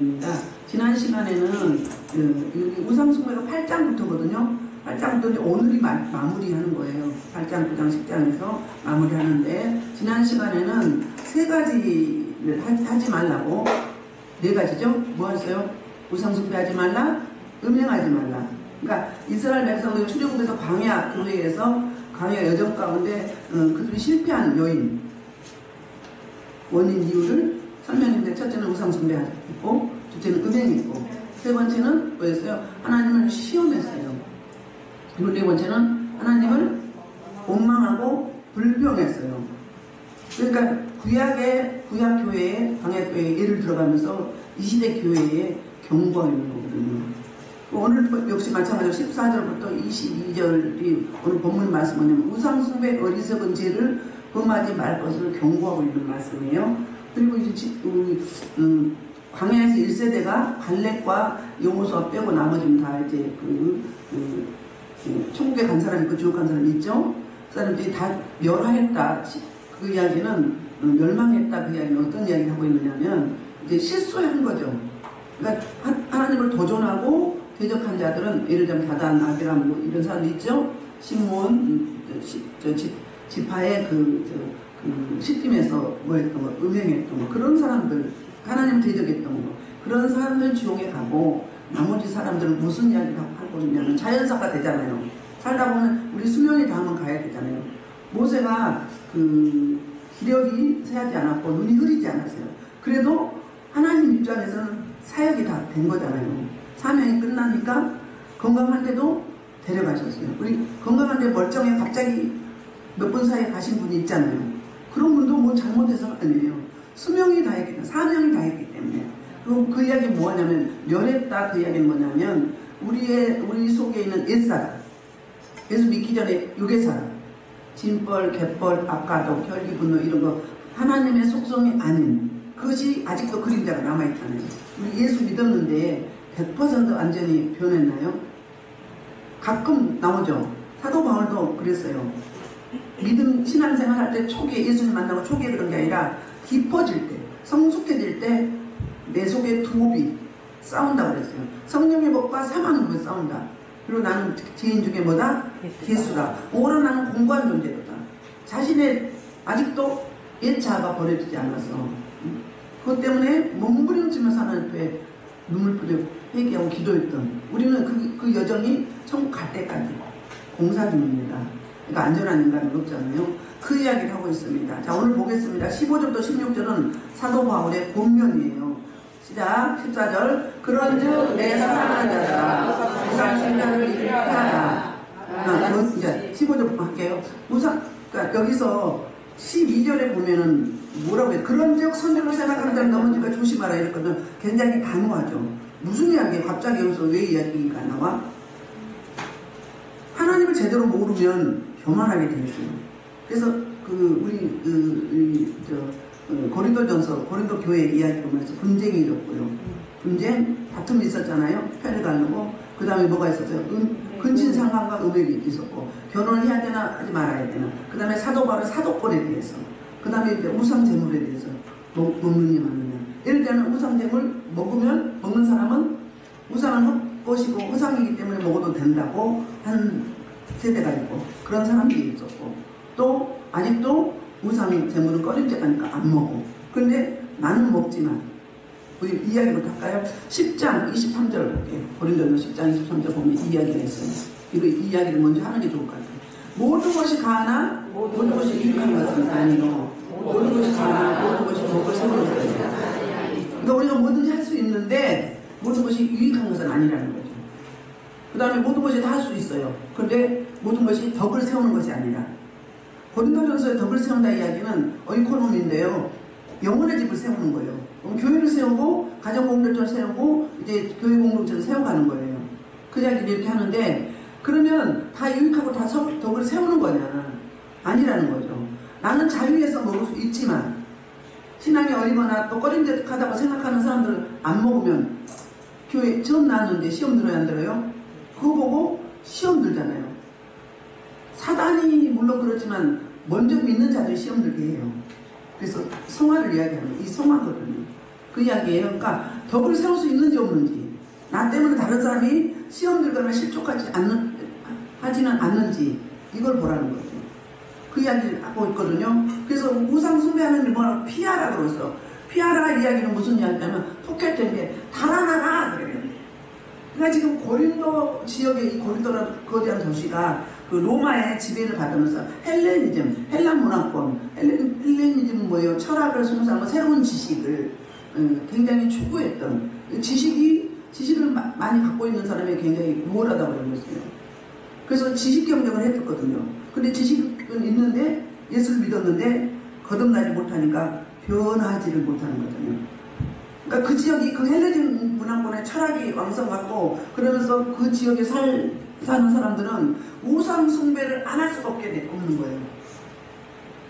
드립니다. 지난 시간에는 우상숭배가 8장부터거든요. 8장부터 오늘이 마무리하는 거예요. 8장, 9장, 10장에서 마무리하는데, 지난 시간에는 3가지를 하지 말라고, 4가지죠? 뭐 했어요? 우상숭배하지 말라, 음행하지 말라. 그러니까 이스라엘 백성들이 출애굽에서 광야 교회에서 광야 여정 가운데 그들이 실패한 요인, 원인, 이유를 설명했는데, 첫째는 우상숭배했고, 둘째는 음행했고, 세 번째는 뭐였어요? 하나님을 시험했어요. 그리고 네 번째는 하나님을 원망하고 불평했어요. 그러니까 구약 교회에, 광야 교회에 예를 들어가면서 이 시대 교회에 경고하고 있는 거거든요. 오늘 역시 마찬가지로 14절부터 22절이 오늘 본문 말씀 뭐냐면 우상숭배 어리석은 죄를 범하지 말 것을 경고하고 있는 말씀이에요. 그리고 이제 광야에서 1세대가 갈렙과 여호수아 빼고 나머지는 다 이제 천국에 간 사람 있고 지옥 간 사람 있죠. 그 사람들이 다 멸하였다. 그 이야기는 멸망했다. 그 이야기는 어떤 이야기를 하고 있느냐면 이제 실수한 거죠. 그러니까 하나님을 도전하고 대적한 자들은 예를 들면 다단, 아비람 뭐 이런 사람들 있죠. 시몬, 지파의 시딤에서 뭐 했던 거, 음행했던 거, 그런 사람들, 하나님 대적했던 거, 그런 사람들 지옥에 가고 나머지 사람들은 무슨 이야기를 하고 있냐면 자연사가 되잖아요. 살다 보면 우리 수명이 다하면 가야 되잖아요. 모세가 기력이 쇠하지 않았고 눈이 흐리지 않았어요. 그래도 하나님 입장에서는 사역이 다 된 거잖아요. 사명이 끝나니까 건강한데도 데려가셨어요. 우리 건강한데 멀쩡해 갑자기 몇 분 사이에 가신 분이 있잖아요. 그런 분도 뭐 잘못해서 아니에요. 수명이 다했기 때문에, 사명이 다했기 때문에. 그리고 그 이야기 뭐하냐면 멸했다. 그 이야기는 뭐냐면 우리 속에 있는 옛사람, 예수 믿기 전에 유괴사람, 진벌, 갯벌, 악가도, 결기, 분노 이런 거 하나님의 속성이 아닌 그것이 아직도 그림자가 남아있잖아요. 우리 예수 믿었는데 100% 완전히 변했나요? 가끔 나오죠. 사도 바울도 그랬어요. 믿음 신앙생활 할 때 초기에 예수님 만나고 초기에 그런 게 아니라 깊어질 때, 성숙해질 때 내 속에 두옵이 싸운다고 그랬어요. 성령의 법과 사망의 법이 싸운다. 그리고 나는 죄인 중에 뭐다? 개수다. 오히려 나는 공고한 존재다. 자신의 아직도 옛 자아가 버려지지 않았어. 그것 때문에 몸부림치면서 하나님께 눈물 뿌려 회개하고 기도했던 우리는 그 여정이 천국 갈 때까지 공사 중입니다. 그러니까 안전한 인간은 없잖아요. 그 이야기를 하고 있습니다. 자, 오늘 보겠습니다. 15절부터 16절은 사도 바울의 본면이에요. 시작. 14절. 그런즉 내 사랑하는 자들아 우상숭배를 일피하라. 이제 15절부터 할게요. 그러니까 여기서 12절에 보면은 뭐라고 해요? 그런즉 선지로 생각하는 자는 넘어지니까 조심하라 이랬거든. 굉장히 단호하죠. 무슨 이야기예요? 갑자기 여기서 왜 이야기가 나와? 하나님을 제대로 모르면 교만하게 되어 있어요. 그래서 고린도전서, 고린도 교회 이야기 보면서 분쟁이 있었고요. 분쟁, 다툼이 있었잖아요. 편을 가르고 그 다음에 뭐가 있었어요? 근친상간과 음행이 있었고 결혼을 해야 되나 하지 말아야 되나. 그 다음에 사도 바울은 사도권에 대해서, 그 다음에 이제 우상제물에 대해서 먹느냐 마느냐. 예를 들면 우상제물 먹으면 먹는 사람은 우상은 헛것이고 허상이기 때문에 먹어도 된다고 한 세대가 있고 그런 사람들이 있었고, 또 아직도 우상제물은 꺼림직하니까 안 먹어. 그런데 나는 먹지만, 우리 이야기부터 할까요? 10장 23절 볼게요. 고린도전서 10장 23절 보면 이 이야기가 있어요. 이 이야기를 먼저 하는 게 좋을 것 같아요. 모든 것이 가하나 모든 것이 유익한 것은 아니고 모든 것이 가하나 모든 것이 복을 세우는 것이다. 그러니까 우리가 뭐든지 할 수 있는데 모든 것이 유익한 것은 아니라는 거죠. 그 다음에 모든 것이 다 할 수 있어요. 그런데 모든 것이 덕을 세우는 것이 아니라, 고린도전서의 덕을 세운다 이야기는 어이코노미인데요. 영혼의 집을 세우는 거예요. 교회를 세우고 가정공동체를 세우고 이제 교회 공동체를 세워가는 거예요. 그 이야기를 이렇게 하는데, 그러면 다 유익하고 다 덕을 세우는 거냐? 아니라는 거죠. 나는 자유해서 먹을 수 있지만 신앙이 어리거나 또 꺼림직하다고 생각하는 사람들은 안 먹으면, 교회 처음 나왔는데 시험 들어야 안 들어요? 그거 보고 시험 들잖아요. 사단이 물론 그렇지만 먼저 믿는 자들이 시험 들게 해요. 그래서 성화를 이야기하면 이 성화거든요. 그 이야기예요. 그러니까 덕을 세울 수 있는지 없는지, 나 때문에 다른 사람이 시험 들거나 하지는 않는지 이걸 보라는 거죠. 그 이야기를 하고 있거든요. 그래서 우상 숭배하는 뭐라고 피하라 그랬어. 피하라 이야기는 무슨 이야기냐면 포켓인데 달아나라 그래요. 그러니까 지금 고린도 지역의 이 고린도라는 거대한 도시가 그 로마의 지배를 받으면서 헬레니즘, 헬란 문화권, 헬레니즘은 뭐예요? 철학을 숭상하고 새로운 지식을 굉장히 추구했던 지식을 많이 갖고 있는 사람이 굉장히 우월하다고 그랬어요. 그래서 지식 경쟁을 했었거든요. 근데 지식은 있는데 예수를 믿었는데 거듭나지 못하니까 변하지를 못하는 거잖아요. 그러니까 그 지역이 그 헬레니즘 문화권의 철학이 왕성하고 그러면서 그 지역에 사는 사람들은 우상 숭배를 안 할 수가 없는 거예요.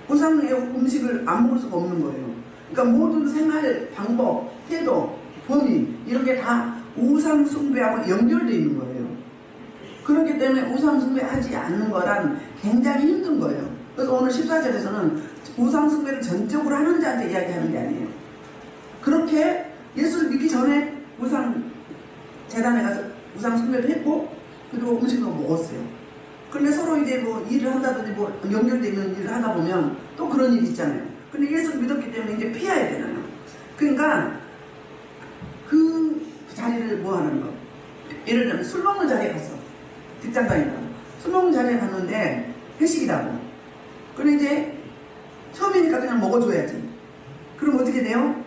우상의 음식을 안 먹을 수가 없는 거예요. 그러니까 모든 생활 방법, 태도, 범위 이런 게 다 우상 숭배하고 연결되어 있는 거예요. 그렇기 때문에 우상 숭배하지 않는 거란 굉장히 힘든 거예요. 그래서 오늘 14절에서는 우상 숭배를 전적으로 하는 자한테 이야기하는 게 아니에요. 그렇게 예수를 믿기 전에 우상 재단에 가서 우상 숭배를 했고 그리고 음식을 먹었어요. 그런데 서로 이제 뭐 일을 한다든지 뭐 연결되어 있는 일을 하다 보면 또 그런 일이 있잖아요. 근데 예수를 믿었기 때문에 이제 피해야 되잖아요. 그러니까 그 자리를 뭐 하는 거. 예를 들면 술 먹는 자리에 갔어. 직장 다니다가 술 먹는 자리에 갔는데 회식이라고. 그런데 이제 처음이니까 그냥 먹어줘야지. 그럼 어떻게 돼요?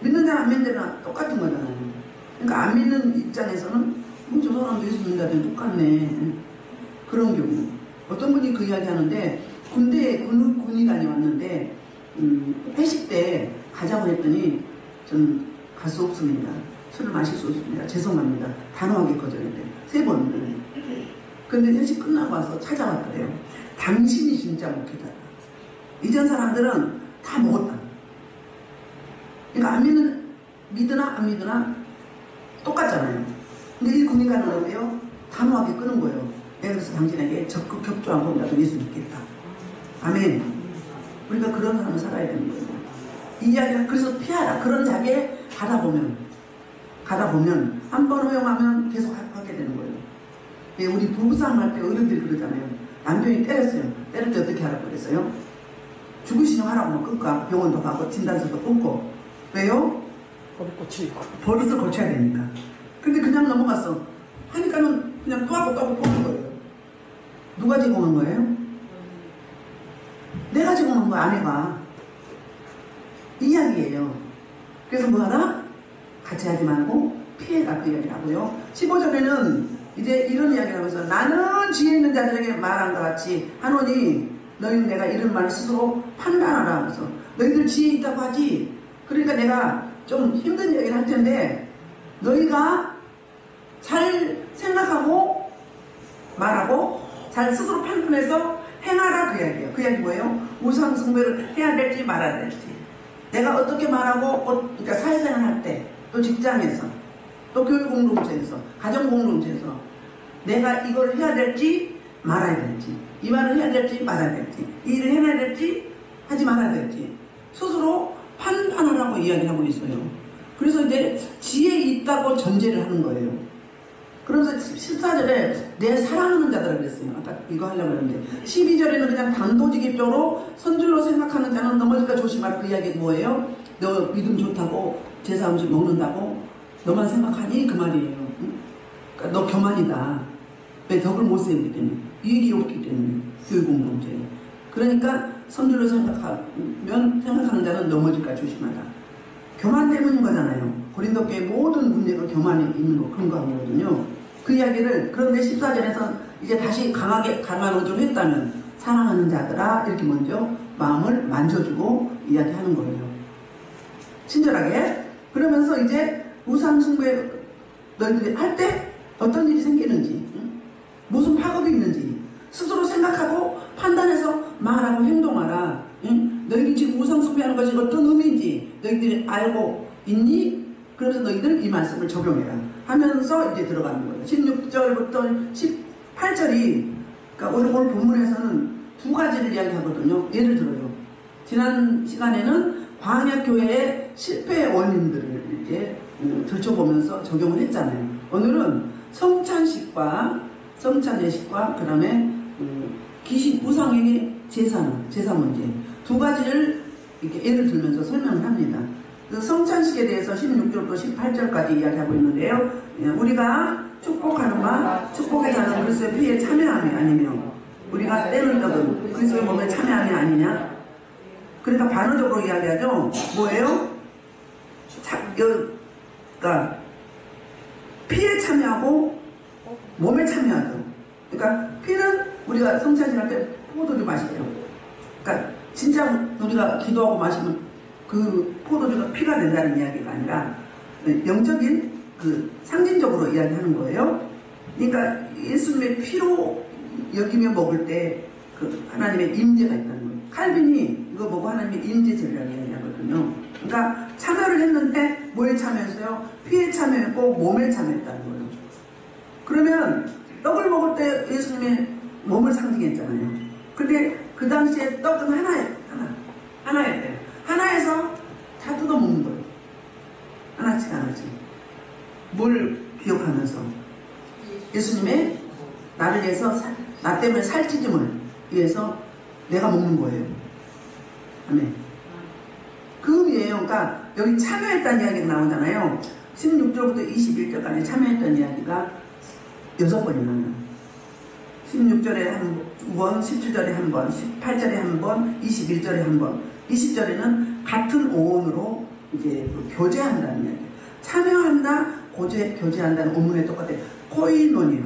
믿는 자랑 안 믿는 자랑 똑같은 거잖아요. 그러니까 안 믿는 입장에서는 저 사람도 예수 믿는다더니 똑같네. 그런 경우. 어떤 분이 그 이야기 하는데 군대에 군의관이 왔는데 회식 때 가자고 했더니 전 갈 수 없습니다. 술을 마실 수 없습니다. 죄송합니다. 단호하게 거절했대요. 3번. 근데 회식 끝나고 와서 찾아왔더래요. 당신이 진짜 목회자다. 이전 사람들은 다 먹었다. 그러니까 믿으나 안 믿으나 똑같잖아요. 근데 이 군의관은 어때요? 단호하게 끄는 거예요. 내가 그래서 당신에게 적극 협조한 것이라도 예수 믿겠다. 아멘. 우리가 그런 사람을 살아야 되는 거예요. 이 이야기가 그래서 피하라. 그런 자리에 가다 보면 한 번 허용하면 계속 하게 되는 거예요. 예, 우리 부부싸움 할 때 어른들이 그러잖아요. 남편이 때렸어요. 때릴 때 어떻게 하라고 그랬어요? 죽으시면 하라고 막 끊고 병원도 가고 진단서도 끊고. 왜요? 버릇을 고쳐야 되니까. 근데 그냥 넘어갔어. 하니까는 그냥 또 하고 뽑는 거예요. 누가 제공한 거예요? 내가 제공한 거야, 아내가. 이 이야기예요. 그래서 뭐 하나? 같이 하지 말고 피해라 그 이야기를 하고요. 15절에는 이제 이런 이야기를 하면서 나는 지혜 있는 자들에게 말한 것 같이 하노니 너희는 내가 이런 말을 스스로 판단하라 하면서 너희들 지혜 있다고 하지. 그러니까 내가 좀 힘든 이야기를 할 텐데 너희가 잘 생각하고 말하고 잘 스스로 판단해서 행하라 그 이야기예요. 그 이야기 뭐예요? 우상 숭배를 해야 될지 말아야 될지. 내가 어떻게 말하고 그러니까 사회생활 할 때 또 직장에서 또 교육공동체에서 가정공동체에서 내가 이걸 해야 될지 말아야 될지 이 말을 해야 될지 말아야 될지 이 일을 해야 될지 하지 말아야 될지 스스로 판단하라고 이야기하고 있어요. 그래서 이제 지혜 있다고 전제를 하는 거예요. 그러면서 14절에 내 사랑하는 자들을 그랬어요. 아까 이거 하려고 했는데 12절에는 그냥 단도직입적으로 선줄로 생각하는 자는 넘어질까 조심하라. 그 이야기 뭐예요? 너 믿음 좋다고 제사 음식 먹는다고 너만 생각하니? 그 말이에요. 응? 그러니까 너 교만이다. 왜 덕을 못 세우기 때문에 이익이 없기 때문에 교육공동체. 그러니까 선줄로 생각하는 자는 넘어질까 조심하라. 교만 때문인 거잖아요. 고린도교의 모든 문제가 교만이 있는 거 근거한 거거든요. 그 이야기를 그런데 14절에서 이제 다시 강하게 강화노조를 했다면 사랑하는 자들아 이렇게 먼저 마음을 만져주고 이야기하는 거예요. 친절하게. 그러면서 이제 우상 숭배 너희들이 할 때 어떤 일이 생기는지 무슨 파급이 있는지 스스로 생각하고 판단해서 말하고 행동하라. 너희들이 지금 우상 숭배하는 것이 어떤 의미인지 너희들이 알고 있니? 그래서 너희들 이 말씀을 적용해라 하면서 이제 들어가는 거예요. 16절부터 18절이 그러니까 오늘 본문에서는 두 가지를 이야기하거든요. 예를 들어요. 지난 시간에는 광야교회의 실패의 원인들을 이제 들춰보면서 적용을 했잖아요. 오늘은 성찬식과 성찬예식과 그다음에 귀신 우상에게 제사 문제 두 가지를 이렇게 예를 들면서 설명을 합니다. 그 성찬식에 대해서 16절부터 18절까지 이야기하고 있는데요. 우리가 축복하는 바 축복에 자는 그리스도의 피에 참여함이 아니며 우리가 때를 떠든 그리스도의 몸에 참여함이 아니냐. 그러니까 반어적으로 이야기하죠. 뭐예요? 그러니까 피에 참여하고 몸에 참여하죠. 그러니까 피는 우리가 성찬식 할 때 포도주 마시죠. 그러니까 진짜 우리가 기도하고 마시면 그 포도주가 피가 된다는 이야기가 아니라 영적인 그 상징적으로 이야기하는 거예요. 그러니까 예수님의 피로 여기며 먹을 때 그 하나님의 임재가 있다는 거예요. 칼빈이 이거 보고 하나님의 임재절이라는 이야기하거든요. 그러니까 참여를 했는데 뭐에 참여했어요? 피에 참여했고 몸에 참여했다는 거예요. 그러면 떡을 먹을 때 예수님의 몸을 상징했잖아요. 근데 그 당시에 떡은 하나였대요. 하나에서 다 뜯어 먹는 거예요. 하나씩. 뭘 기억하면서 예수님의 나를 위해서 나 때문에 살찌짐을 위해서 내가 먹는 거예요. 아멘. 그 의미예요. 그러니까 여기 참여했다는 이야기가 나오잖아요. 16절부터 21절까지 참여했다는 이야기가 6번이 나와요. 16절에 한 번, 17절에 한 번, 18절에 한 번, 21절에 한 번, 20절에는 같은 오온으로 이제 교제한다는 이야기. 참여한다, 교제한다는 원문에 똑같아요. 코이노니아.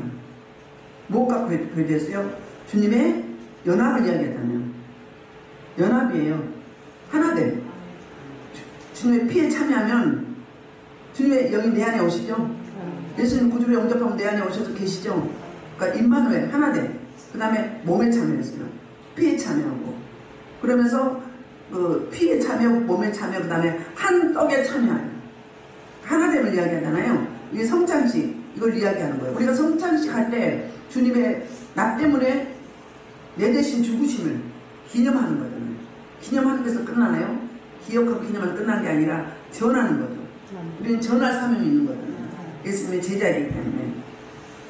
뭐가 교제했어요? 주님의 연합을 이야기하잖아요. 연합이에요. 하나됨. 주님의 피에 참여하면 주님의 영이 내 안에 오시죠. 예수님 구주로 영접하면 내 안에 오셔서 계시죠. 그러니까 임마누엘 하나됨. 그 다음에 몸에 참여했어요. 피에 참여하고 그러면서 피에 참여, 몸에 참여, 그 다음에 한 떡에 참여해요. 하나됨을 이야기하잖아요. 이게 성찬식 이걸 이야기하는 거예요. 우리가 성찬식 할 때 주님의 나 때문에 내 대신 죽으심을 기념하는 거잖아요. 기념하는 데서 끝나나요? 기억하고 기념하는 끝난 게 아니라 전하는 거죠. 우리는 전할 사명이 있는 거잖아요. 예수님의 제자이기 때문에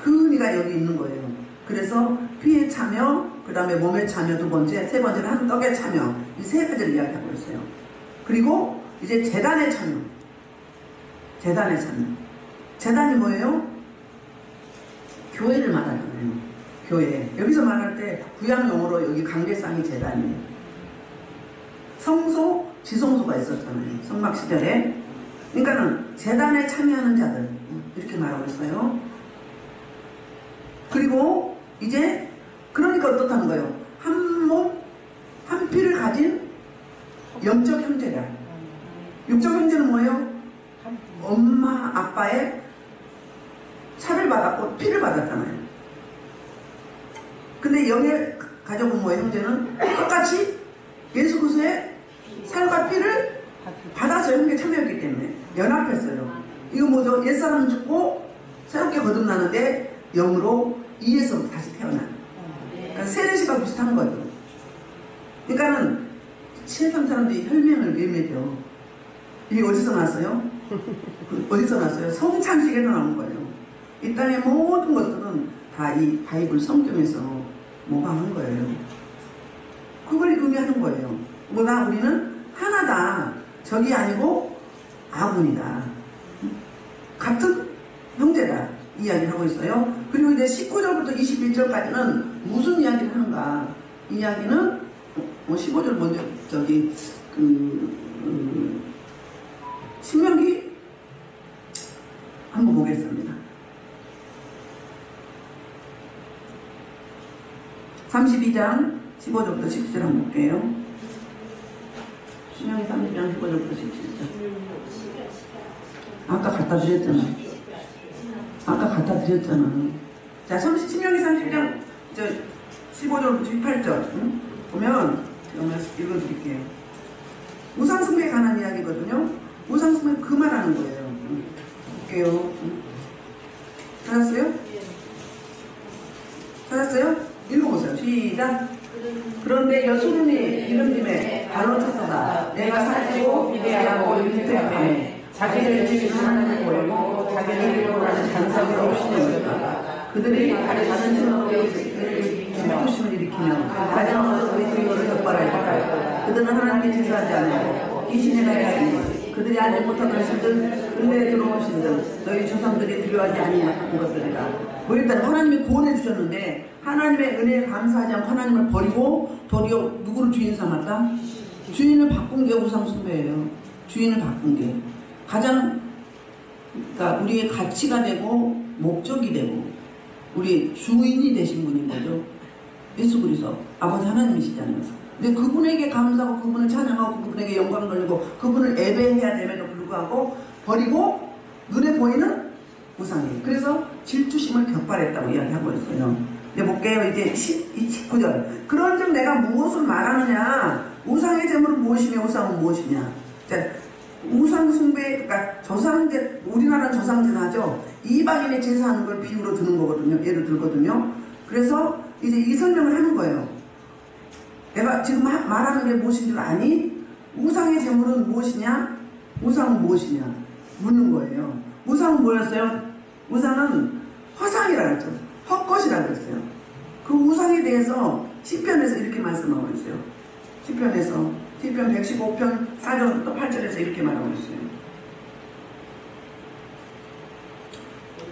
그 의미가 여기 있는 거예요. 그래서 피에 참여, 그 다음에 몸에 참여 두 번째, 세 번째는 한 떡에 참여, 이 세 가지를 이야기하고 있어요. 그리고 이제 제단에 참여. 제단이 뭐예요? 교회를 말하잖아요. 교회. 여기서 말할 때 구약용어로 여기 강대상이 제단이에요. 성소, 지성소가 있었잖아요. 성막 시절에. 그러니까는 제단에 참여하는 자들 이렇게 말하고 있어요. 그리고 이제 그러니까 어떻다는 거예요? 한 몸, 한 피를 가진 영적 형제다. 육적 형제는 뭐예요? 엄마, 아빠의 살을 받았고 피를 받았잖아요. 근데 영의 가족은 뭐예요? 형제는 똑같이 예수 그리스도의 살과 피를 받았어요. 형제 참여했기 때문에 연합했어요. 이거 뭐죠? 옛사람은 죽고 새롭게 거듭나는데 영으로 이에서 다시 태어나. 그러니까 세례시가 비슷한 거죠. 그러니까는 세상 사람들이 혈맹을 왜 맺어? 이게 어디서 났어요? 어디서 났어요? 성찬식에서 나온 거예요. 이 땅의 모든 것들은 다 이 바이블 성경에서 모방한 거예요. 그걸 의미하는 거예요. 뭐나 우리는 하나다. 적이 아니고 아군이다. 같은 형제다. 이야기를 하고 있어요. 그리고 이제 19절부터 21절까지는 무슨 이야기를 하는가? 이 이야기는 15절 먼저 신명기 한번 보겠습니다. 32장 15절부터 17절 한번 볼게요. 신명기 32장 15절부터 17절. 아까 갖다 드렸잖아. 자, 신명기 30장 15절부터 18절 보면 제가 읽어드릴게요. 우상숭배에 관한 이야기거든요. 우상숭배 그만하는 거예요. 볼게요. 찾았어요? 읽어보세요. 시작. 그런데 여수름이 이름님에 발로 찼도다. 내가 살찌고 비대하고 윤택함에 자기를 지키는 하나님을 버리고 자기를 이루어가는 장성을 없이는 그들이 다른 생각에 질투심을 일으키며 가장 어서 우리 주님을 격발할까. 그들은 하나님께 제사하지 않고 귀신에 가야하니 그들이 알지 못하는 것들 은혜에 들어오신들 너희 조상들이 두려워하지 아니한 것들이라. 뭐 일단 하나님이 구원해 주셨는데 하나님의 은혜에 감사하지 않고 하나님을 버리고 도리어 누구를 주인 삼았다? 주인을 바꾼 게 우상 숭배예요. 주인을 바꾼 게 가장 그러니까 우리의 가치가 되고 목적이 되고 우리 주인이 되신 분인 거죠. 예수 그리스도 아버지 하나님이시잖아요. 근데 그분에게 감사하고 그분을 찬양하고 그분에게 영광을 돌리고 그분을 예배해야 됨에도 불구하고 버리고 눈에 보이는 우상이에요. 그래서 질투심을 격발했다고 이야기하고 있어요. 이제 볼게요. 이제 19절. 그런즉 내가 무엇을 말하느냐? 우상의 제물은 무엇이며 우상은 무엇이냐? 자, 우상 숭배, 그러니까 조상제, 우리나라는 조상제사죠. 이방인의 제사하는 걸 비유로 드는 거거든요. 예를 들거든요. 그래서 이제 이 설명을 하는 거예요. 내가 지금 말하는 게 무엇인 줄 아니? 우상의 제물은 무엇이냐? 우상은 무엇이냐? 묻는 거예요. 우상은 뭐였어요? 우상은 허상이라고 했죠. 헛것이라고 했어요. 그 우상에 대해서 시편에서 이렇게 말씀하고 있어요. 시편 115편 4절부터 8절에서 이렇게 말하고 있어요.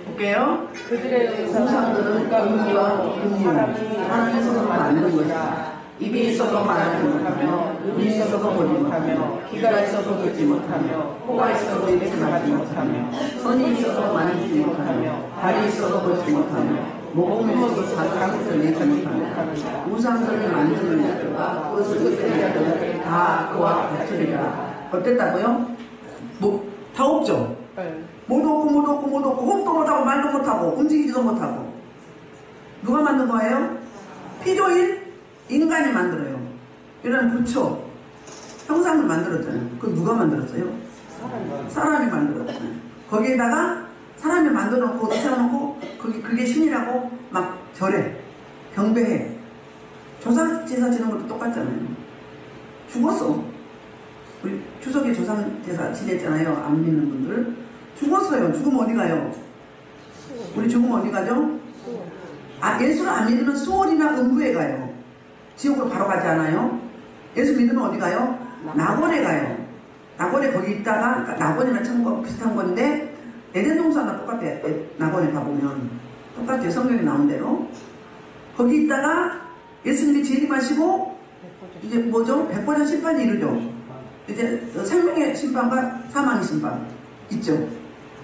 볼게요. 그들의 우상들은 금기와 금유, 하나님께서 만든 것이다. 입이 있어도 말하지 못하며 눈이 있어도 보지 못하며 귀가 있어도 듣지 못하며 코가 있어도 입술하지 못하며 손이 있어도 만지지 못하며 발이 있어도 걷지 못하며 목음이 있어도 사랑을 내지 못하며 우상들을 만드는 자들과 그것을 끄는 자들은 다 그와 같으리라. 어땠다고요? 뭐 다 없죠? 못 없고 호흡도 못하고 말도 못하고 움직이지도 못하고. 누가 만든 거예요? 피조인 인간이 만들어요. 이런 부처 형상을 만들었잖아요. 그거 누가 만들었어요? 사람이 만들었잖아요. 거기에다가 사람이 만들어놓고 세워놓고 그게 신이라고 막 절해 경배해. 조상 제사 지는 것도 똑같잖아요. 죽었어. 우리 추석에 조상 제사 지냈잖아요. 안 믿는 분들 죽었어요. 죽으면 어디 가요? 우리 죽으면 어디 가죠? 예수를 안 믿으면 수월이나 음부에 가요. 지옥으로 바로 가지 않아요? 예수 믿으면 어디 가요? 낙원에 가요. 낙원에 거기 있다가, 그러니까 낙원이나 천국 비슷한 건데 에덴 동산과 똑같아요. 낙원에 가보면 똑같아요. 성경에 나온 대로 거기 있다가 예수님이 재림하시고 이제 뭐죠? 백보자 심판이 이르죠. 이제 생명의 심판과 사망의 심판 있죠.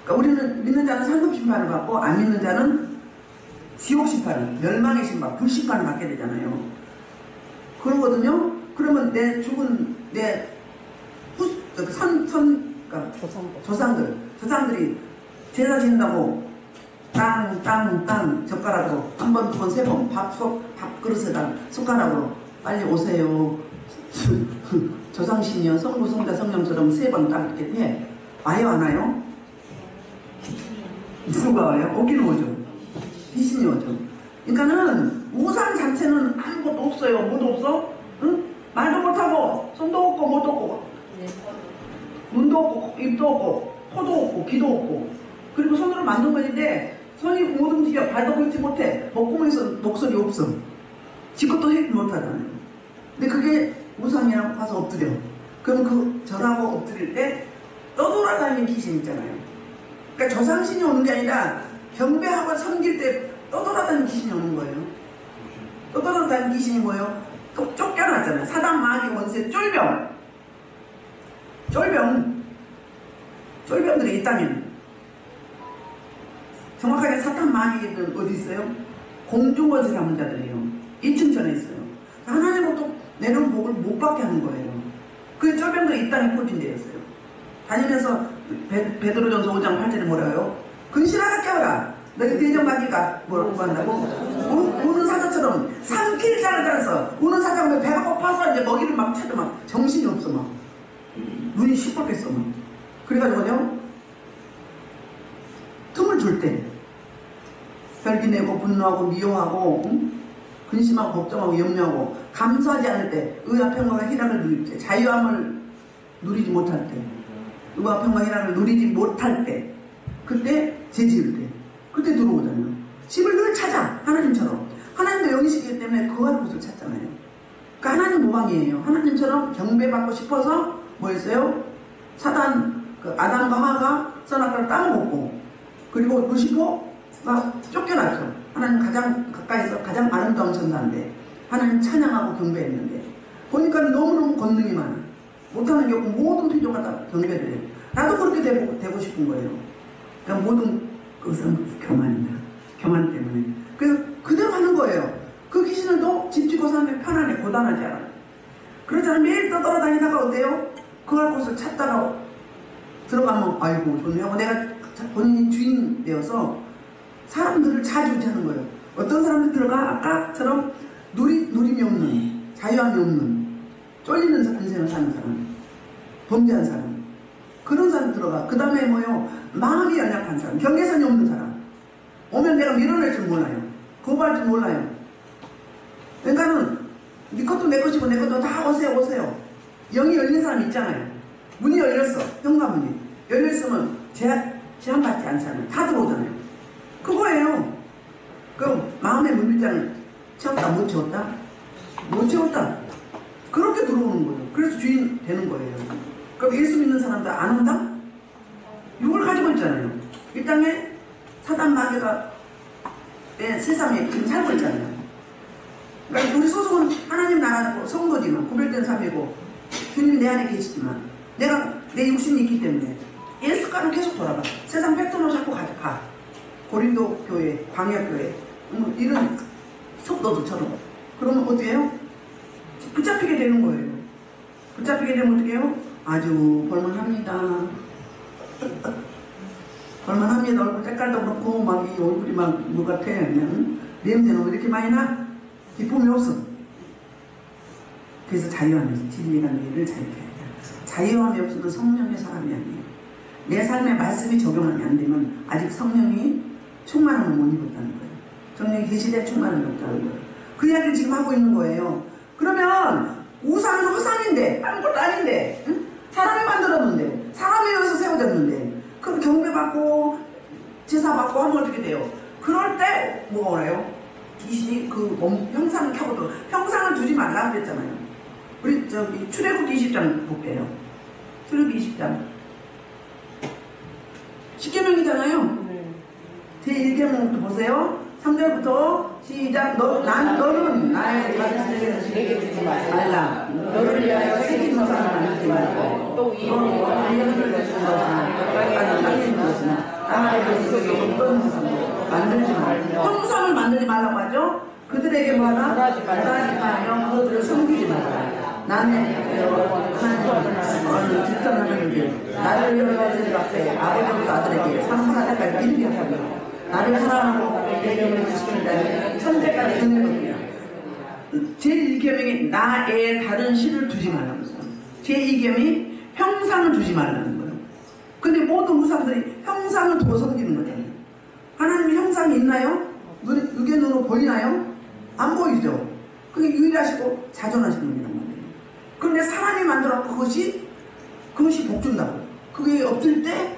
그러니까 우리는 믿는 자는 상급 심판을 받고 안 믿는 자는 지옥 심판, 멸망의 심판, 불심판을 받게 되잖아요. 그러거든요. 그러면 내 죽은 내 그러니까 조상들이 제사 지낸다고 땅 젓가락으로 한 번, 두 번, 세 번 밥 그릇에다 숟가락으로 빨리 오세요. 조상신이요 성부 성자 성령처럼 세 번 딱 이렇게 해. 와요 안 와요? 누가 와요? 오기는 오죠. 귀신이 오죠. 그러니까는 우상 자체는 아무것도 없어요. 뭐도 없어? 응? 말도 못하고 손도 없고 못도 없고 눈도 없고 입도 없고 코도 없고 귀도 없고 그리고 손으로 만든 것인데 손이 못 움직여. 발도 걷지 못해. 목구멍에서 목소리 없어. 지것도 해 못하잖아요. 근데 그게 우상이라고 가서 엎드려. 그럼 그 절하고 엎드릴 때 떠돌아다니는 귀신 있잖아요. 그러니까 조상신이 오는 게 아니라 경배하고 섬길 때 떠돌아다니는 귀신이 오는 거예요. 떠돌아다니는 귀신이 뭐예요? 또 쫓겨났잖아요. 사단 마귀 원수의 쫄병들이 있다면 정확하게 사탄 마귀는 어디 있어요? 공중원수 잡는 자들이에요. 2층천에 있어요. 하나님으로부터 내려온 복을 못 받게 하는 거예요. 그 쫄병들이 이 땅에 포진되었어요. 다니면서 베드로전서 5장 8절에 뭐라요? 근신하라 깨어라. 너희 대적마귀가 뭐라고 한다고? 우는 사자처럼 삼킬 자라서 우는 사자가 왜 배가 고파서 이제 먹이를 막 찾아 막 정신이 없어 막 눈이 시뻘겠어 막 그래가지고요 틈을 줄 때 혈기내고 분노하고 미워하고 근심하고 걱정하고 염려하고 감수하지 않을 때 의와 평강과 희락을 누릴 때 자유함을 누리지 못할 때 의와 평강이라는 걸 누리지 못할 때, 그때 죄지을 때, 그때 들어오잖아요. 집을 늘 찾아, 하나님처럼. 하나님도 영이시기 때문에 거할 곳을 찾잖아요. 그러니까 하나님 모방이에요. 하나님처럼 경배받고 싶어서 뭐 했어요? 사단, 그 아담과 하와가 선악과를 따먹었고, 그리고 루시퍼가 쫓겨났죠. 하나님 가장 가까이서 가장 아름다운 천사인데 하나님 찬양하고 경배했는데 보니까 너무너무 권능이 많아. 못하는 게 없고 모든 필요가 다 경배를 해요. 나도 그렇게 되고 싶은 거예요. 그러니까 모든 것은 교만이다. 교만 때문에. 그래서 그대로 하는 거예요. 그 귀신을 또 집 짓고 사는 게 편안해. 고단하지 않아요. 그렇잖아요. 매일 떠돌아다니다가 어때요? 그 할 곳을 찾다가 들어가면 아이고 좋네요. 내가 본인이 주인 되어서 사람들을 자주하는 거예요. 어떤 사람들 들어가 아까처럼 누림이 없는, 자유함이 없는, 쫄리는 인생을 사는 사람, 범죄한 사람, 그런 사람 들어가. 그 다음에 뭐요? 마음이 연약한 사람, 경계선이 없는 사람. 오면 내가 밀어낼 줄 몰라요. 거부할 줄 몰라요. 그러니까는 네 것도 내 것이고 내 것도 다 오세요 오세요. 영이 열린 사람 있잖아요. 문이 열렸어. 현관문이 열렸으면 제한받지 않잖아요. 다 들어오잖아요. 그거예요. 그럼 마음의 문빗장을 채웠다 못 채웠다? 못 채웠다. 그렇게 들어오는 거예요. 그래서 주인 되는 거예요. 그럼 예수 믿는 사람들 안 온다? 이걸 가지고 있잖아요. 이 땅에 사단 마귀가 세상에 지금 살고 있잖아요. 그러니까 우리 소속은 하나님 나라고 성도지만 구별된 삶이고 주님이 내 안에 계시지만 내 육신이 있기 때문에 예수가는 계속 돌아가. 세상 패턴으로 자꾸 가. 고린도 교회, 광야교회 이런 속도들처럼. 그러면 어떻게 해요? 붙잡히게 되는 거예요. 붙잡히게 되면 어떻게 해요? 아주 볼만합니다. 볼만합니다. 얼굴 색깔도 그렇고 막 이 얼굴이 막 뭐 같아. 그냥 냄새는 왜 이렇게 많이 나? 기쁨이 없어. 그래서 자유함이 없어. 진리라는 일을 자유케 해야 돼. 자유함이 없어도 성령의 사람이 아니에요. 내 삶에 말씀이 적용이 안 되면 아직 성령이 충만함을 못 입었다는 거예요. 성령이 계시되 충만함이 없다는 거예요. 그 이야기를 지금 하고 있는 거예요. 그러면 우상은 우상인데 아무것도 아닌데 응? 사람이 만들었는데 사람에 의해서 세워졌는데 그럼 경배받고 제사받고 하면 어떻게 돼요? 그럴 때 뭐가 오나요? 귀신이 그 형상을 켜고도 형상을 두지 말라 그랬잖아요. 우리 저기 출애굽기 20장 볼게요. 출애굽기 20장 10계명이잖아요. 제1계명부터 보세요. 3절부터 시작. 너는 나의 자신에게 내게 주지 말라. 너를 위하여 새긴 우상을 만들지 말고 또 이름으로 하나님을 주신 것이나 땅에 것이나 땅의 속에 어떤 우상도 만들지 말고 형상을 만들지 말라고 하죠. 그들에게 뭐하라? 말하지 말며 그들을 섬기지 말라. 나는 하나님을 직전하는 길 나를 여러분들 앞에 아버지와 아들에게 3,4대까지 이르게 하며 나를 사랑하고 내 이름을 지킨다는 천대까지 듣는 겁니다. 제1계명이 나의 다른 신을 두지 말라는 거예요. 제2계명이 형상을 두지 말라는 거예요. 근데 모든 우상들이 형상을 두고 섬기는 거잖아요. 하나님의 형상이 있나요? 육의 눈으로 보이나요? 안 보이죠. 그게 유일하시고 자존하시는 분이란 말이에요. 그런데 사람이 만들었고 그것이 복 준다고. 그게 없을 때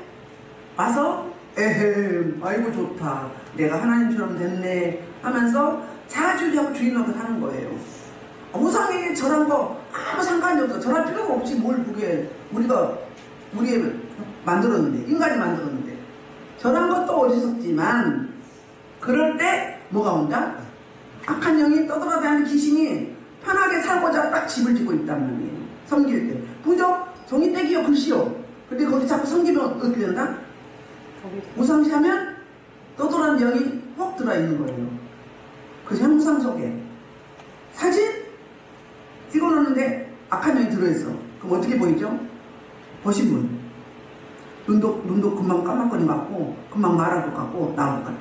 와서 에헤 아이고 좋다 내가 하나님처럼 됐네 하면서 자주자고 주인 노릇 하는 거예요. 우상에게 저런 거 아무 상관이 없어. 저럴 필요가 없이 뭘 그게 우리가 만들었는데 인간이 만들었는데 저런 것도 어리석지만 그럴 때 뭐가 온다? 악한 영이 떠돌아다니는 귀신이 편하게 살고자 딱 집을 짓고 있단 말이에요. 섬길 때 부적 종이 떼기요 글씨요. 근데 거기 자꾸 섬기면 어떻게 된다? 우상시하면 떠돌아다니는 영이 혹 들어있는 거예요. 그 형상 속에 사진 찍어놓는데 악한 영이 들어있어. 그럼 어떻게 보이죠? 보신 분 눈도 금방 까맣거리 같고 금방 말할 것 같고 나올 것 같아.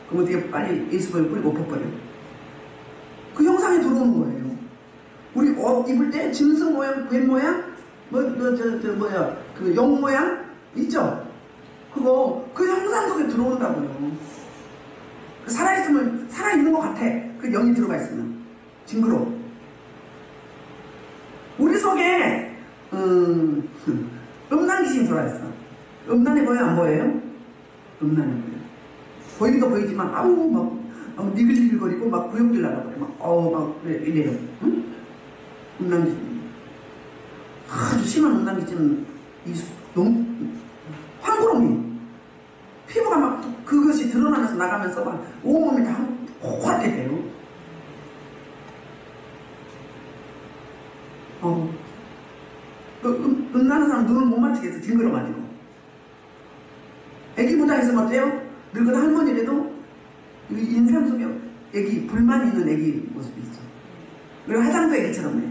그럼 어떻게 빨리 예수를 뿌리고 엎어버려. 그 형상이 들어오는 거예요. 우리 옷 입을 때 짐승 모양, 뱀 모양, 그 영 모양 있죠? 그거 그 형상 속에 들어온다고요. 살아있으면 살아있는 것 같아. 그 영이 들어가 있으면 징그러워. 우리 속에 음란 귀신이 들어왔어. 음란해 보여 안 보여요? 음란해 보여. 보이기도 보이지만 아우 막 니글니글거리고 막 구역질 나가고 그래. 막 이래요. 응? 음란 귀신. 아주 심한 음란 귀신은 너무 황구름이 피부가 막 그것이 드러나면서 나가면서 막 온몸이 다 호하게 돼요. 음란한 사람 눈을 못 맞추겠어. 징그러가지고. 애기 무당에서 어때요? 늙은 할머니라도 인상 속에 애기 불만 있는 애기 모습이 있어. 그리고 화장도 애기처럼 해.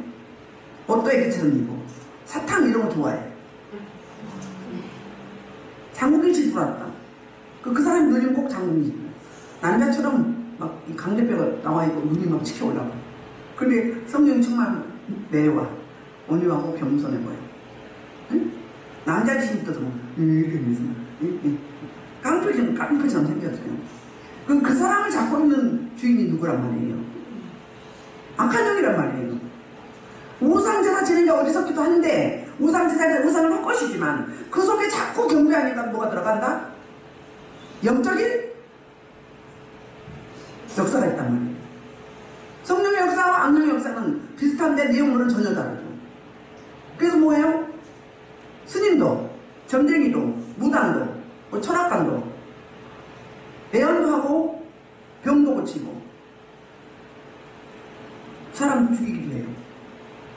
옷도 애기처럼 입고 사탕 이런 거 좋아해. 장국일치 들어왔다. 그 사람이 눈이 꼭 장국일치. 남자처럼 막 이 강대뼈가 나와있고 눈이 막 치켜 올라가. 근데 성령이 정말 매와 온유하고 겸손해 보여. 응? 남자 귀신부터 이렇게 하면서 깡패처럼 생겼어요. 그럼 그 사람을 잡고 있는 주인이 누구란 말이에요? 악한 영이란 말이에요. 우상제사 지는 게 어디서기도 한데 우상제사는 우상을 할 것이지만 그 속에 자꾸 경배하니까 뭐가 들어간다? 영적인 역사가 있단 말이에요. 성령의 역사와 악령의 역사는 비슷한데 내용물은 전혀 다르죠. 그래서 뭐예요? 스님도, 점쟁이도, 무당도, 뭐 철학관도 애연도 하고 병도 고치고 사람 죽이기도 해요.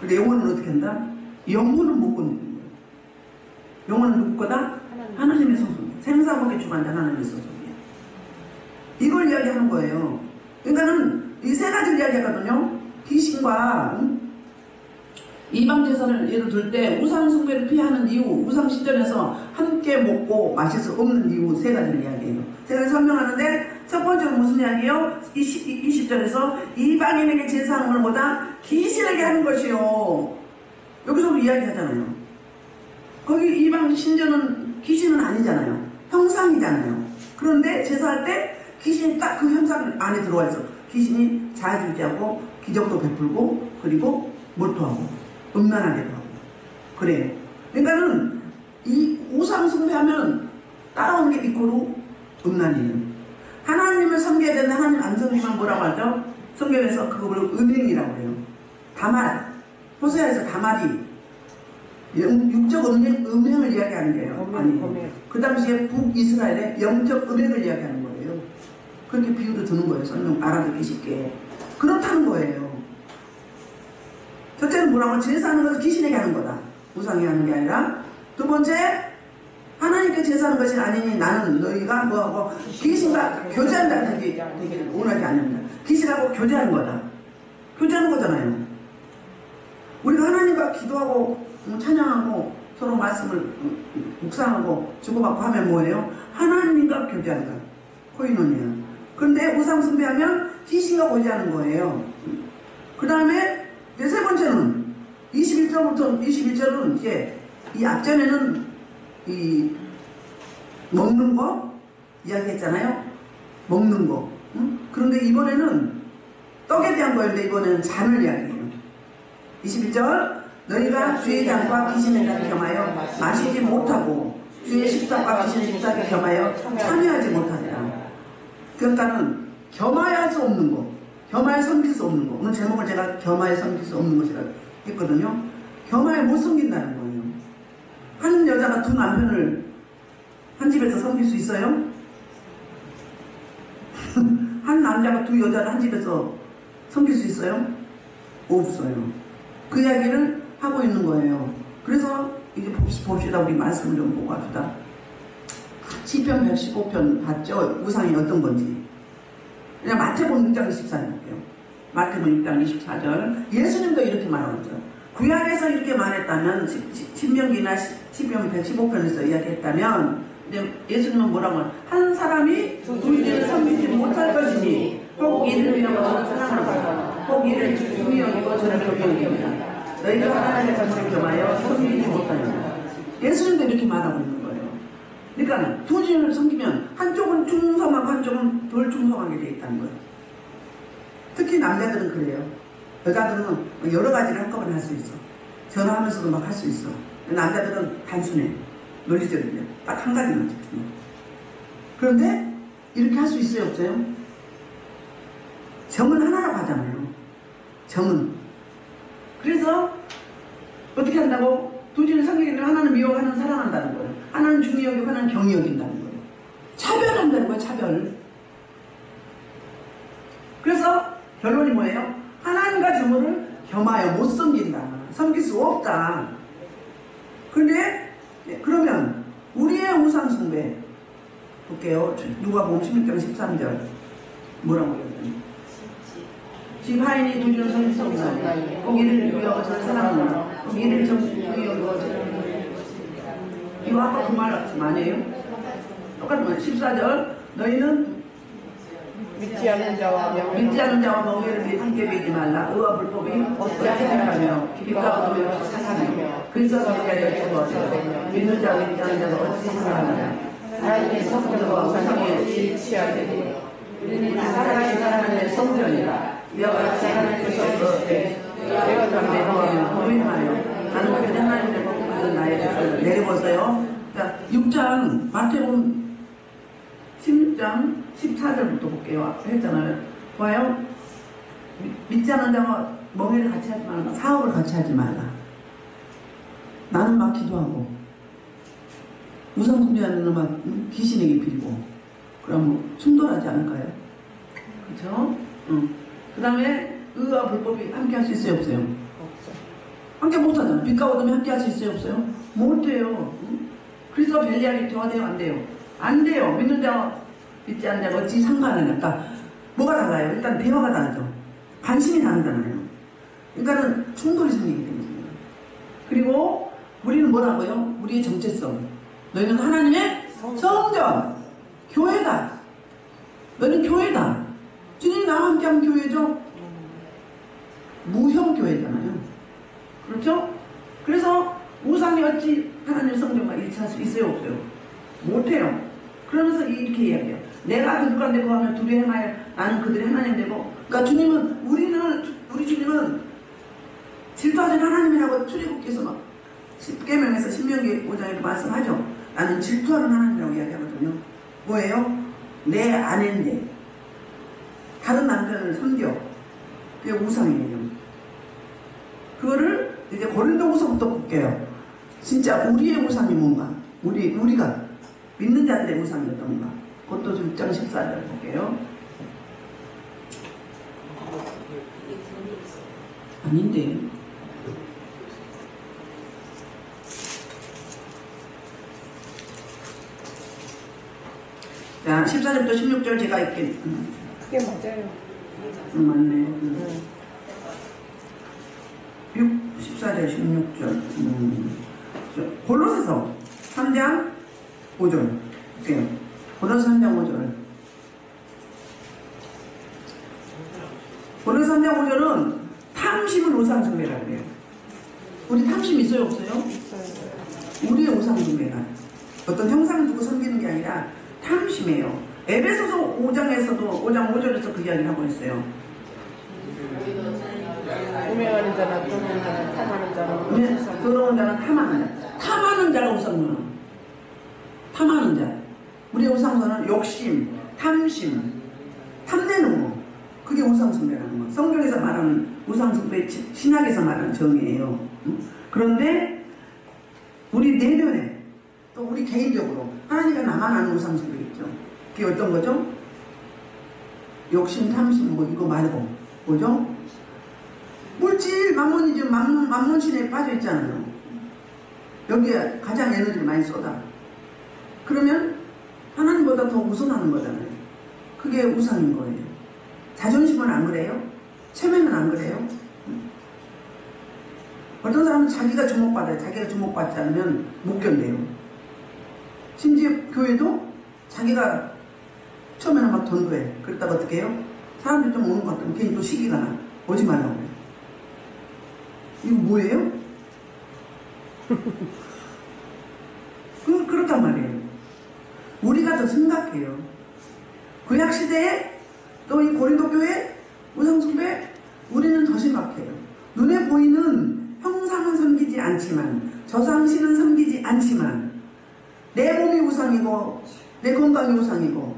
근데 영혼은 어떻게 한다? 영혼은 못 건드리는 거예요. 영혼은 누구 거다? 하나님의 소속이에요. 생사복에 주관자 하나님의 소속이에요. 이걸 이야기하는 거예요. 그러니까는 이 세 가지를 이야기하거든요. 귀신과 이방제사를 예를 들 때 우상숭배를 피하는 이유, 우상신전에서 함께 먹고 마실 수 없는 이유 세 가지를 이야기해요. 제가 설명하는데 첫 번째는 무슨 이야기예요? 20절에서 이방인에게 제사하는 것보다 귀신에게 하는 것이요. 여기서도 이야기하잖아요. 거기 이방 신전은 귀신은 아니잖아요. 형상이잖아요. 그런데 제사할 때 귀신이 딱 그 형상 안에 들어와 있어. 귀신이 자주지하고 기적도 베풀고 그리고 몰토하고 음란하게도 하고 그래요. 그러니까는 이 우상 숭배하면 따라오는 게 이코로 음란이에요. 하나님을 섬겨야 되는데 하나님 안 섬기면 뭐라고 하죠? 성경에서 그걸 음행이라고 해요. 다말, 호세아에서 다말이 육적 음행을 이야기하는 거예요. 아니, 그 당시에 북이스라엘의 영적 음행을 이야기하는 거예요. 그렇게 비유를 두는 거예요. 설명 알아듣기 쉽게. 그렇다는 거예요. 첫째는 뭐라고? 제사하는 것을 귀신에게 하는 거다. 우상이 하는 게 아니라. 두 번째, 하나님께 제사하는 것이 아니니 나는 너희가 뭐하고 귀신과 교제한다. 되게 원하지 않는다. 귀신하고 교제하는 거다. 교제하는 거잖아요. 우리가 하나님과 기도하고 찬양하고 서로 말씀을 묵상하고 주고받고 하면 뭐예요? 하나님과 교제한다. 코이노니아. 그런데 우상 숭배하면 귀신과 교제하는 거예요. 그 다음에 세 번째는 21절은 이제 이 앞전에는 이 먹는 거 이야기했잖아요. 먹는 거. 응? 그런데 이번에는 떡에 대한 거였는데 이번에는 잔을 이야기해요. 21절 너희가 주의 잔과 귀신의 잔을 겸하여 마시지 못하고 주의 식탁과 귀신의 식탁에 겸하여 참여하지 못하리라. 그러니까는 겸하여 할 수 없는 거, 겸하여 섬길 수 없는 거. 오늘 제목을 제가 겸하여 섬길 수 없는 것이라 했거든요. 겸하여 못 섬긴다는 거예요. 한 여자가 두 남편을 한 집에서 섬길 수 있어요? 한 남자가 두 여자를 한 집에서 섬길 수 있어요? 없어요. 그 이야기를 하고 있는 거예요. 그래서 이제 봅시다. 우리 말씀을 좀 보고 합시다. 시편 115편 봤죠? 우상이 어떤 건지. 그냥 마태복음 6장 24절 볼게요. 마태복음 6장 24절. 예수님도 이렇게 말하죠. 구약에서 이렇게 말했다면, 신명기나 시편 115편에서 이야기했다면, 예수님은 뭐라고 하냐? 한 사람이 둘째를 섬기지 못할 것이니, 혹 이를 위하여 사랑하라. 혹 이를 중히 여기고 저를 경경합니다. 너희가 하나님의 자체를 겸하여 섬기지 못하느냐. 예수님도 이렇게 말하고 있는 거예요. 그러니까 두 주인을 섬기면 한쪽은 충성하고 한쪽은 덜 충성하게 되어 있다는 거예요. 특히 남자들은 그래요. 여자들은 여러 가지를 한꺼번에 할 수 있어. 전화하면서도 막 할 수 있어. 남자들은 단순해. 논리적이야. 딱 한 가지만 집중해. 그런데 이렇게 할 수 있어요, 없어요? 정은 하나라고 하잖아요. 정은. 그래서 어떻게 한다고? 도지는 성경에는 하나는 미워하고 하나는 사랑한다는 거예요. 하나는 중히 여기고 하나는 경히 여긴다는 거예요. 차별한다는 거예요, 차별. 그래서 결론이 뭐예요? 하나님과 정의를 겸하여 못 섬긴다. 섬길 수 없다. 그런데 그러면 우리의 우상 숭배 볼게요. 누가복음 16장 13절 뭐라고 그러더니 집 하인이 도주는 성기성나 고기를 위하여 저를 사랑하노라 고기를 위하여 이거 아까 그 말 아니에요? 똑같은 말 14절 너희는 믿지 않는 자와 멍에를 함께 베지 말라. 의와 불법이 어찌하며 빛과 어둠에 사사하며 그리스도 자리에 주어져 믿는 자와 믿지 않는 자가 어찌 살아가느냐. 하나님의 성전과 우상에 취하되니 우리는 살아가신 하나님의 성전이라. 이와 같이 하나님께서 내가 담대하며 고민하여 나는 그냥 하나님의 법을 나에게 내려보세요. 자, 6장 마태복음 16장 14절부터 볼게요. 했잖아요. 봐요. 믿지 않는 자와 멍해를 같이 하지 말라. 사업을 같이 하지 말라. 나는 막 기도하고 우상 숭배하는 막 귀신에게 빌고 그럼 충돌하지 않을까요? 그렇죠? 그 다음에 의와 불법이 함께 할 수 있어요, 없어요? 없어. 함께 못하잖아. 빛과 어둠이 함께 할 수 있어요, 없어요? 못해요. 그래서 벨리알이 대화돼요, 안 돼요? 안 돼요. 믿는 자와 믿지 않는 자가 어찌 상관하냐. 그러니까 뭐가 달라요? 일단 대화가 다르죠. 관심이 다르잖아요. 그러니까는 충돌이 생기기 때문에. 그리고 우리는 뭐라고요? 우리의 정체성. 너희는 하나님의 성전, 교회다. 너희는 교회다. 주님이 나와 함께하면 교회죠? 무형 교회잖아요. 그렇죠? 그래서 우상이 어찌 하나님의 성전과 일치할 수 있어요, 없어요? 못해요. 그러면서 이렇게 이야기해요. 내가 그들 가운데 거하면 둘이 행하여 나는 그들의 하나님 되고. 그러니까 주님은 우리 주님은 질투하신 하나님이라고 출애굽기에서 막 10계명에서 신명기 5장에도 말씀하죠. 나는 질투하는 하나님이라고 이야기하거든요. 뭐예요? 내 아내인데 다른 남편을 섬겨. 그게 우상이에요. 그거를 이제 고린도후서부터 볼게요. 진짜 우리의 우상이 뭔가, 우리가 믿는 자들의 우상이 어떤가. 그것도 6장 14절 볼게요. 아닌데. 자, 14절부터 16절 제가 이렇게. 그게 맞아요. 맞네. 14절, 16절. 골로새서 3장 5절. 볼게요. 골로새 3장 5절. 골로새 3장 5절은 탐심은 우상숭배라고 그래요. 우리 탐심 있어요, 없어요? 있어요. 우리의 우상숭배가 어떤 형상을 두고 섬기는 게 아니라 탐심이에요. 에베소서 5장에서도 5장 5절에서 그 이야기를 하고 있어요. 음행하는 자나 더러운 자나 탐하는 자나 더러운 자는 탐하는 자. 탐하는 자가 우상숭배. 탐하는 자. 우리의 우상숭배는 욕심, 탐심, 탐내는 거. 그게 우상숭배라는 거. 성경에서 말하는 우상숭배, 신약에서 말하는 정의예요. 그런데 우리 내면에 또 우리 개인적으로 하나님과 나만 아는 우상숭배 있죠. 그게 어떤 거죠? 욕심, 탐심 뭐 이거 말고 뭐죠? 물질, 만몬이즘, 만몬신에 빠져 있잖아요. 여기에 가장 에너지를 많이 쏟아. 그러면 하나님보다 더 우선하는 거잖아요. 그게 우상인 거예요. 자존심은 안 그래요? 체면은 안 그래요? 어떤 사람은 자기가 주목받아요. 자기가 주목받지 않으면 못 견뎌요. 심지어 교회도 자기가 처음에는 막 전도해. 그랬다가 어떻게 해요? 사람들이 좀 오는 것 같으면 괜히 또 시기가 나. 오지 말라고 해요. 이거 뭐예요? 그렇단 말이에요. 우리가 더 심각해요. 구약시대에 또 이 고린도 교회 우상숭배 우리는 더 심각해요. 눈에 보이는 형상은 섬기지 않지만 저상신은 섬기지 않지만 내 몸이 우상이고 내 건강이 우상이고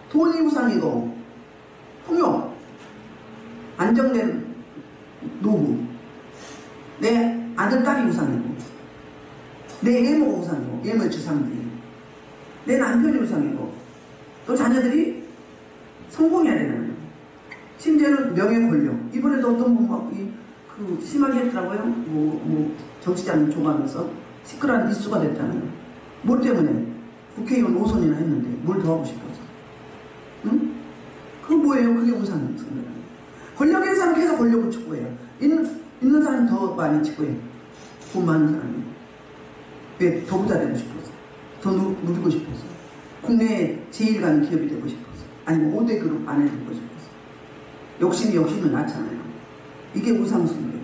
돈이 우상이고 풍요, 안정된 노후, 내 아들, 딸이 우상이고 내 예모가 우상이고 예모의 주상들이 내 남편이 우상이고 또 자녀들이 성공해야 되는 거예요. 심지어는 명예 권력. 이번에도 어떤 분 막 심하게 했더라고요. 정치장 줘가면서 시끄러운 이슈가 됐잖아요. 뭘 때문에? 국회의원 5선이나 했는데 뭘 더 하고 싶어서. 응? 그거 뭐예요? 그게 우상입니다. 권력 있는 사람은 계속 권력을 추구해요. 있는 사람은 더 많이 추구해요. 돈 많은 사람이. 왜? 더 부자 되고 싶어서. 더 누리고 싶어서. 국내에 제일 가는 기업이 되고 싶어서. 아니면 5대 그룹 안에 들고 싶어서. 욕심은 낳잖아요. 이게 우상숭배예요.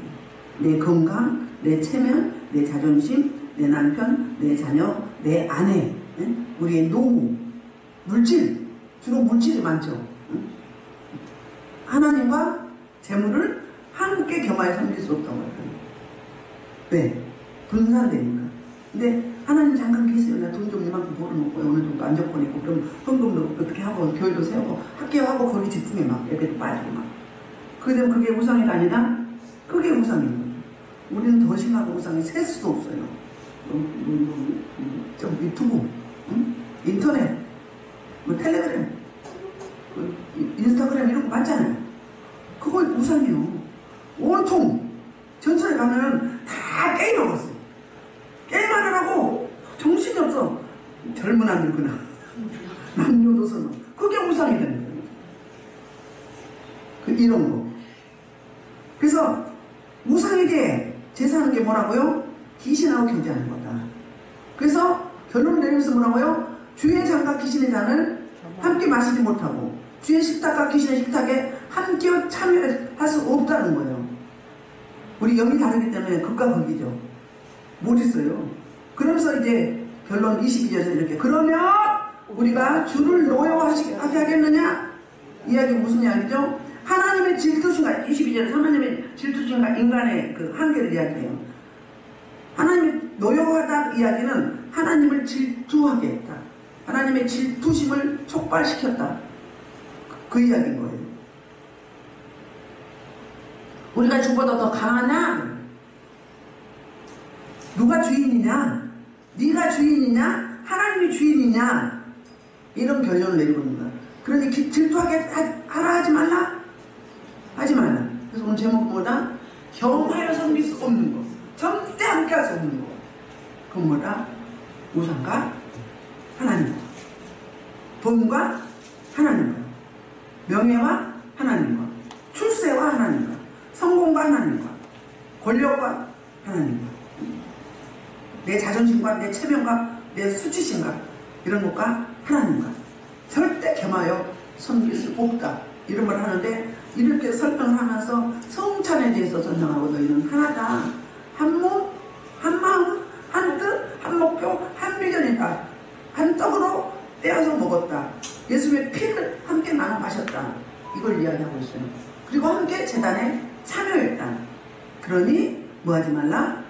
내 건강, 내 체면, 내 자존심, 내 남편, 내 자녀, 내 아내, 우리의 노후, 물질, 주로 물질이 많죠. 하나님과 재물을 함께 겸하여 섬길 수 없다고 해요. 왜? 분산되니까. 근데 하나님 잠깐 계세요. 나 돈 좀 이만큼 벌어놓고 어느 정도 안정권 있고 그럼 헌금도 어떻게 하고 교회도 세우고 학교하고 거기 집중해 막 예배도 빠지고 막. 그게 되면 그게 우상이 아니다? 그게 우상인 거죠. 우리는 더 심하고 우상이 셀 수도 없어요. 유튜브, 인터넷, 텔레그램, 인스타그램 이런 거 많잖아요. 그거 우상이에요. 온통 전철에 가면 다 게임하고 있어요. 게임하느라고 정신이 없어. 젊은 안 늙으나 남녀노소는 그게 우상이 되는 거예요. 이런 거. 그래서 우상에게 제사하는 게 뭐라고요? 귀신하고 교제하는 거다. 그래서 결론을 내리면서 뭐라고요? 주의 잔과 귀신의 잔을 함께 마시지 못하고 주의 식탁과 귀신의 식탁에 함께 참여할 수 없다는 거예요. 우리 영이 다르기 때문에 극과 극이죠. 못 있어요. 그러면서 이제 결론 22절에서 이렇게 그러면 우리가 주를 노여워하게 하겠느냐? 이야기 무슨 이야기죠? 하나님의 질투심과 22절에 하나님의 질투심과 인간의 그 한계를 이야기해요. 하나님의 노여워하다 이야기는 하나님을 질투하게 했다. 하나님의 질투심을 촉발시켰다. 그 이야기인 거예요. 우리가 주보다 더 강하냐? 누가 주인이냐? 네가 주인이냐? 하나님이 주인이냐? 이런 결론을 내리고 있는 거야. 그러니 질투하게 하라 하지 말라? 하지 말라. 그래서 오늘 제목은 뭐다? 겸하여 섬길 수 없는 거. 절대 함께 할 수 없는 거. 그건 뭐다? 우상과 하나님과 돈과 하나님과 명예와 하나님과 출세와 하나님과 성공과 하나님과 권력과 하나님과 내 자존심과 내 체면과 내 수치심과 이런 것과 하나님과 절대 겸하여 섬길 수 없다. 이런 말 하는데 이렇게 설명을 하면서 성찬에 대해서 설명하고 너희는 하나다. 한 몸, 한 마음, 한 뜻, 한 목표, 한 비전이다. 한 떡으로 떼어서 먹었다. 예수의 피를 함께 나눠 마셨다. 이걸 이야기하고 있어요. 그리고 함께 제단에 참여했다. 그러니 뭐하지 말라?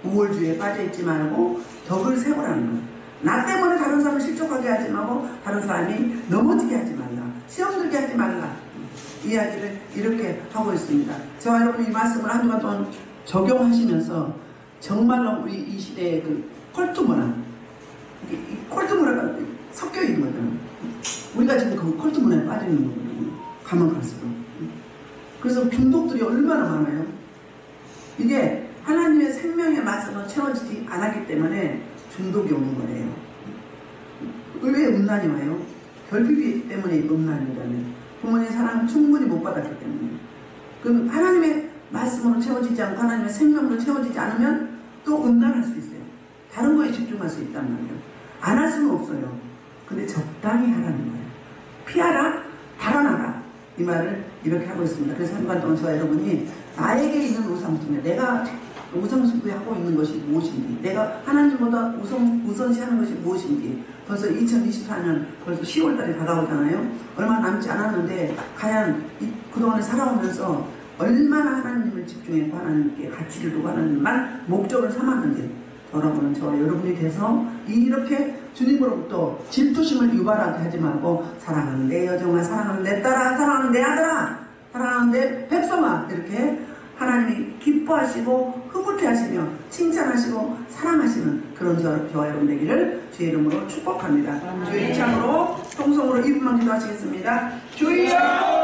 우월주의에 빠져있지 말고 덕을 세우라는 거야. 나 때문에 다른 사람을 실족하게 하지 말고 다른 사람이 넘어지게 하지 말라. 시험 들게 하지 말라. 이야기를 이렇게 하고 있습니다. 저와 여러분이 이 말씀을 한 주간 동안 적용하시면서 정말로 우리 이 시대의 그 컬트 문화, 이 컬트 문화가 섞여 있는 거잖아요. 우리가 지금 그 컬트 문화에 빠져 있는 거거든요. 가면 갈수록. 그래서 중독들이 얼마나 많아요. 이게 하나님의 생명의 말씀을 채워지지 않았기 때문에 중독이 오는 거예요. 왜 음란이 와요? 결핍이 때문에 음란이잖아요. 부모님의 사랑을 충분히 못 받았기 때문에. 그럼 하나님의 말씀으로 채워지지 않고 하나님의 생명으로 채워지지 않으면 또 음란할 수 있어요. 다른 거에 집중할 수 있단 말이에요. 안 할 수는 없어요. 근데 적당히 하라는 거예요. 피하라, 달아나라. 이 말을 이렇게 하고 있습니다. 그래서 한 주간 동안 저와 여러분이 나에게 있는 우상숭배, 내가 우상숭배하고 있는 것이 무엇인지, 내가 하나님보다 우선시하는 것이 무엇인지. 벌써 2024년 벌써 10월달에 다가오잖아요. 얼마 남지 않았는데 과연 그동안에 살아오면서 얼마나 하나님을 집중해서 하나님께 가치를 두고 하나님만 목적을 삼았는지 여러분은 저와 여러분이 돼서 이렇게 주님으로부터 질투심을 유발하게 하지 말고 사랑하는 내 여정아, 사랑하는 내 딸아, 사랑하는 내 아들아, 사랑하는 내 백성아, 이렇게 하나님이 기뻐하시고 흐뭇해하시며 칭찬하시고 사랑하시는 그런 저와 여러분 되기를 주의 이름으로 축복합니다. 주의 이창으로 통성으로 2분만 기도하시겠습니다. 주여